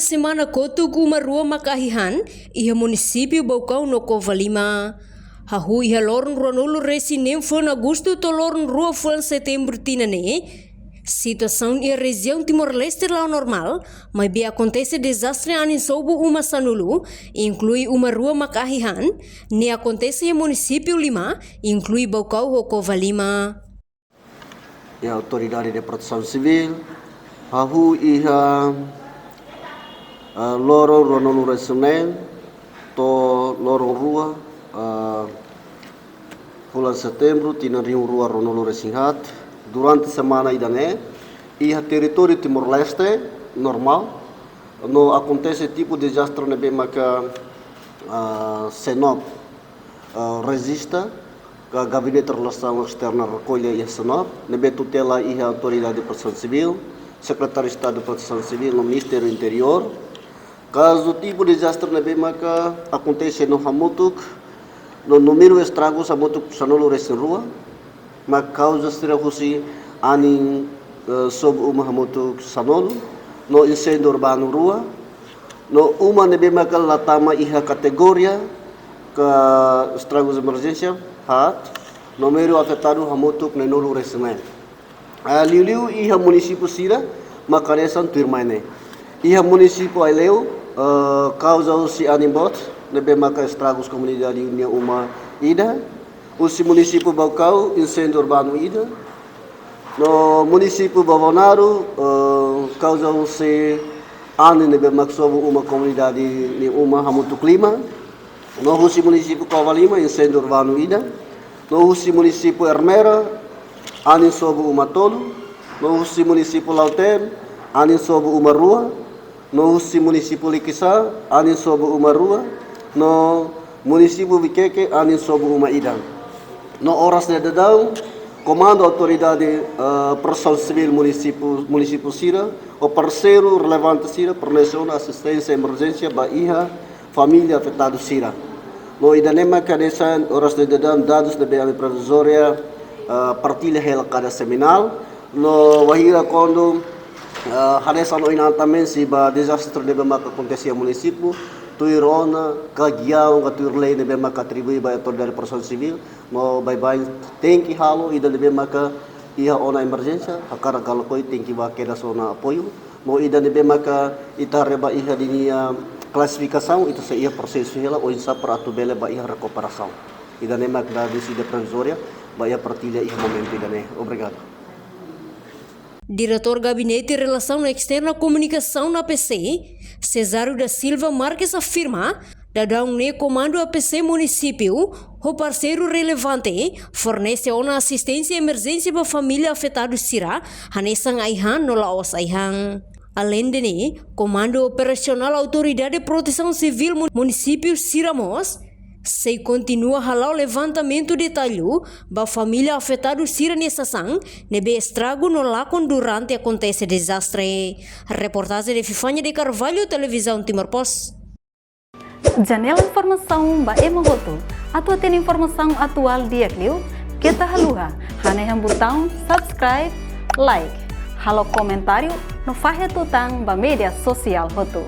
semana kotugu uma rua makahihan, iha município Baucau no Covalima. Hahu iha lorun ruanulu resi nem foi em agosto to lorun rua foi em setembro tinane. Situação ia região Timor-Leste lá normal, mas bem acontece desastre anin sobo uma sanulu, inclui uma rua makahihan, ne acontece em município Lima, inclui Baucau o Covalima. E a autoridade de proteção civil, hahu iha lorong ruanulu resinen to lorong rua bulan setembro tina riu rua ronolo resinhat durante semana idane iha território Timor-Leste normal no acontece tipo desastre nebe maka senop resista que gabinete de relação externa recolhe iha senop nebe tutela iha autoridade de proteção civil secretário de Estado de proteção civil no Ministério do Interior. Caso tipo de desastre nebe maka acontece no Hamutuk no número estragos Hamutuk sanolo resin rua mas causa estragosi anin sob uma Hamutuk sanolo no incêndio urbano rua no uma nebe maka latama iha kategoria ke estragos emergência hat número afetado Hamutuk nenolo resin liu iha município Sira makaresan turmaine iha município Aileu causa si animbot nebe maka estragos comunidade unia uma ida usi município Baucau incêndio urbano ida no município Bavonaro causa si ani nebe maksobo uma comunidade ni uma Hamutuk Lima no usi município Covalima incêndio urbano ida no usi município Ermera ani sobo uma tolo no usi município Lauten ani sobo uma rua no usi município Liquissá ani sobo uma rua no município Biqueque ani sobo uma ida no horas de dedão comando autoridade proteção civil município Sira o parceiro relevante Sira forneceu assistência emergência Bahia família afetada Sira no idanema cadesan horas de dedão dados de BM provisória partilha hela cada seminal no wahira quando hadesan o inantamen si ba desastre de maka acontecia município tuirona kagiao katurlei de maka atribui ba autoridade proteção civil no bye tem que halo ida de maka iha ona emergência akara kalau koi tem que ba queda sona apoio no ida de maka ita reba iha dinia classificação itu ia processo hela o insa para tu bele ba iha recuperação ida de maka da decide provisória ba ia partilha iha momento ida ne obrigado. Diretor Gabinete de Relação Externa e Comunicação na APC, Cesário da Silva Marques afirma que ne comando APC município, o parceiro relevante, fornece uma assistência e emergência para a família afetada Sira, Hanesang Aihan no Laos Aihan. Além de ne, comando operacional Autoridade de Proteção Civil município Siramos, se continua halau levantamento detalhado ba família afetada Sira nessa ação, nebe estrago no lacon durante acontece desastre. Reportagem de Fifanya de Carvalho, Televisão Timor-Post. Janela informação ba emogoto. Atua tem informação atual dia kliu, kita haluha. Haneham botão subscribe, like, halo comentário no faixa tutang ba media sosial hotu.